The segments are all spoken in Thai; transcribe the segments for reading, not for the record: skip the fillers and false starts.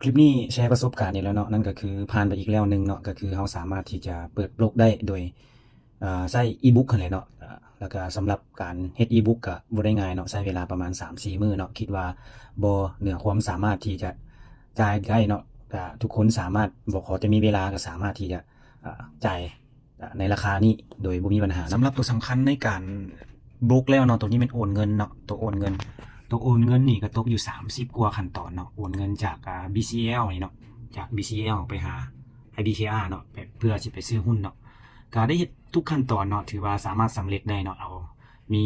คลิปนี้แชร์ประสบการณ์อีกแล้วเนาะนั่นก็คือผ่านไปอีกแล้วหนึ่งเนาะก็คือเราสามารถที่จะเปิดบล็อกได้โดยใช้อีบุ๊กนั่นแหละเนาะแล้วก็สำหรับการเฮ็ดอีบุ๊กก็บ่ได้ง่ายเนาะใช้เวลาประมาณ3-4มื้อเนาะคิดว่าบ่เหนือความสามารถที่จะจ่ายได้เนาะก็ทุกคนสามารถบ่ขอจะมีเวลาก็สามารถที่จะจ่ายในราคานี้โดยบ่มีปัญหาสำหรับตัวสำคัญในการบล็อกแล้วเนาะตัวนี้มันโอนเงินเนาะตัวโอนเงิน ตัวโอนเงินนี่ก็ตกอยู่30กว่าขั้นตอนเนาะโอนเงินจากBCL นี่เนาะจาก BCL ไปหา IBKR เนาะเพื่อสิไปซื้อหุ้นเนาะก็ได้เฮ็ดทุกขั้นตอนเนาะถือว่าสามารถสำเร็จได้เนาะเอามี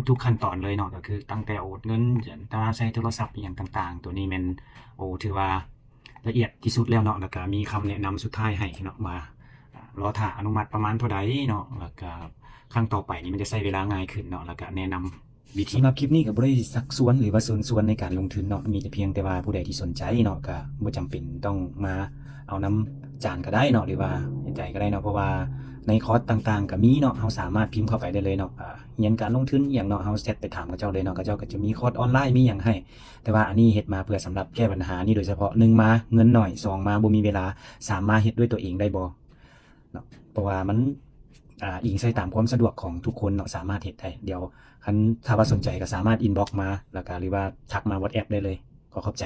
ทุกๆขั้นตอนเลยเนาะก็คือตั้งแต่โอนเงินจนใช้โทรศัพท์อหยังต่างๆตัวนี้แม่นถือว่าละเอียดที่สุดแล้วเนาะแล้วก็มีคำแนะนำสุดท้ายให้เนาะว่ารอท่าอนุมัติประมาณเท่าใดเนาะแล้วก็ครั้งต่อไปนี่มันจะใช้เวลาง่ายขึ้นเนาะแล้วก็แนะนำ สำหรับคลิปนี้ก็บ่ได้ซักซ้วนหรือว่าเชิญชวนในการลงทุนเนาะมีแต่เพียงแต่ว่าผู้ใดที่สนใจเนาะก็บ่จำเป็นต้องมาเอานำจานก็ได้เนาะหรือว่าเฮ็ดใจก็ได้เนาะเพราะว่าในคอร์สต่างๆก็มีเนาะเราสามารถพิมพ์เข้าไปได้เลยเนาะเรียนการลงทุนอิหยังเนาะเราแชตไปถามเขาเจ้าเลยเนาะเขาเจ้าก็จะมีคอร์สออนไลน์มีหยังให้แต่ว่าอันนี้เฮ็ดมาเพื่อสำหรับแก้ปัญหานี้โดยเฉพาะ1มาเงินน้อย2มาบ่มีเวลา3มาเฮ็ดด้วยตัวเองได้บ่เนาะเพราะว่ามันอิงใส่ตามความสะดวกของทุกคนเนาะสามารถเฮ็ดได้เดี๋ยว ถ้าว่าสนใจก็สามารถอินบ็อกซ์มาแล้วก็หรือว่าทักมา WhatsApp ได้เลยขอขอบใจ